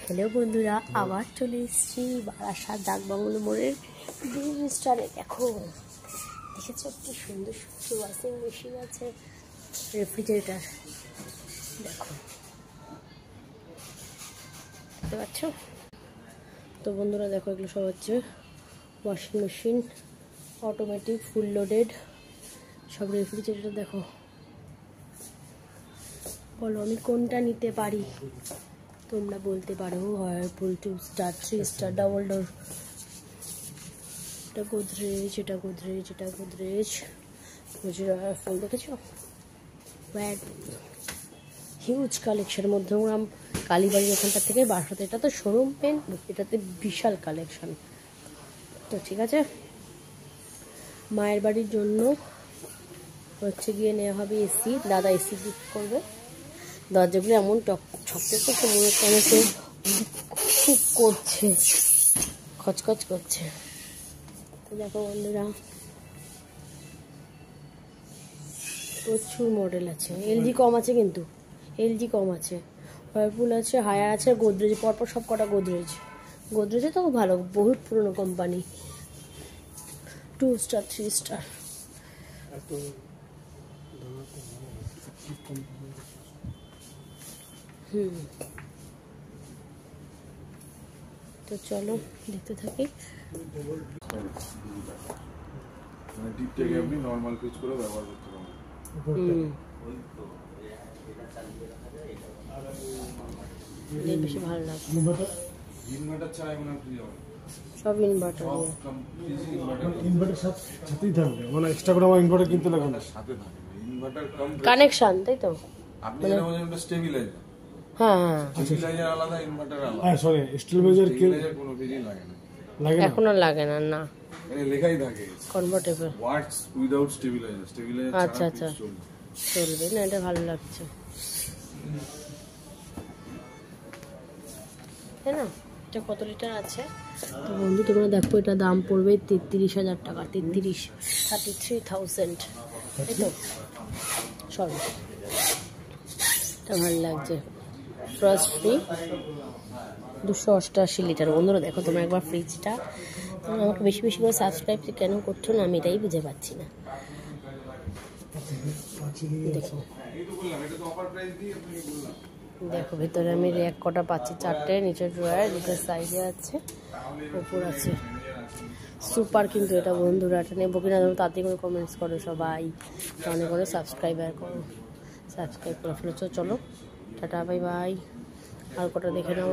Hello বন্ধুরা, আবার চলে এসেছি বারাসাত ডাকবাংলো মোড়ের গ্রিন স্টারে। দেখেছো কি সুন্দর সুন্দর ওয়াশিং মেশিন আছে, রেফ্রিজারেটার দেখো, দেখতে পাচ্ছ তো বন্ধুরা। দেখো এগুলো সব হচ্ছে washing machine, automatic, full loaded সব রেফ্রিজারেটার। দেখো, বলো আমি কোনটা নিতে পারি, তোমরা বলতে পারো। Whirlpool 2 star, 3 star, double door. এটা গোদরেজ, এটা গোদরেজ, এটা গোদরেজ। ফুল দেখেছো, হিউজ কালেকশনের মধ্যে আমরা কালীবাড়ির ওখানটা থেকে বাসাতে। এটা তো শোরুম পেন, এটাতে বিশাল কালেকশন। তো ঠিক আছে, মায়ের বাড়ির জন্য হচ্ছে গিয়ে নেওয়া হবে এসি। দাদা এসি বুক করবে। দরজাগুলো এমন ছকটে করছে, মনে হচ্ছে খুব করছে, খচখচ করছে। তো দেখো বন্ধুরা, প্রচুর মডেল আছে। এলজি কম আছে, কিন্তু এলজি কম আছে, হুইরপুল আছে, হায়ার আছে, গোদরেজ, পরপর সব কটা গোদরেজ। গোদরেজে তো ভালো, বহুত পুরনো কোম্পানি, 2 স্টার, 3 স্টার। তো চলো দেখতে থাকি। বেশি ভালো লাগে সব ইনভার্টার, সাথেই থাকবে, মানে এক্সট্রা করে আমার ইনভার্টার কিনতে লাগে না, সাথে থাকে ইনভার্টার কম কানেকশন, তাই তো। আপনি যেটা বলেন ওটা স্টেবিলাইজার। হ্যাঁ হ্যাঁ, স্টেবিলাইজার আলাদা, ইনভার্টার আলাদা। হ্যাঁ সরি, স্টেবিলাইজার কোনো কিছুই লাগে না, লাগে না, এখনো লাগে না। না, এখানে লেখাই থাকে কনভার্টেবল ওয়াটস উইদাউট স্টেবিলাইজার। স্টেবিলাইজার আচ্ছা আচ্ছা, চলবে না। এটা ভালো লাগছে, তাই না? এটা কত লিটার আছে তো বন্ধু, তোমরা দেখো। এটা দাম পড়বে 33,000 টাকা, 33,000, তাই তো। সরি, এটা ভালো লাগছে। Frost free, 288 litre. বন্ধুরা দেখো, তোমরা একবার ফ্রিজটা, তোমরা আমাকে বেশি বেশি করে সাবস্ক্রাইব কেন করছো না, আমি এটাই বুঝে পাচ্ছি না। দেখো দেখো, ভেতরে আমি এক কটা পাচ্ছি, 4টে, নিচের ড্রয়ার, নিচের সাইডে আছে, উপর আছে। সুপার কিন্তু এটা বন্ধুরা, এটা নেবো কিনা তোমরা তাড়াতাড়ি করে কমেন্টস করো সবাই, মনে করে সাবস্ক্রাইবার করো, সাবস্ক্রাইব করে ফেলেছো। চলো টাটা, বাই বাই। আর কটা দেখে নাও।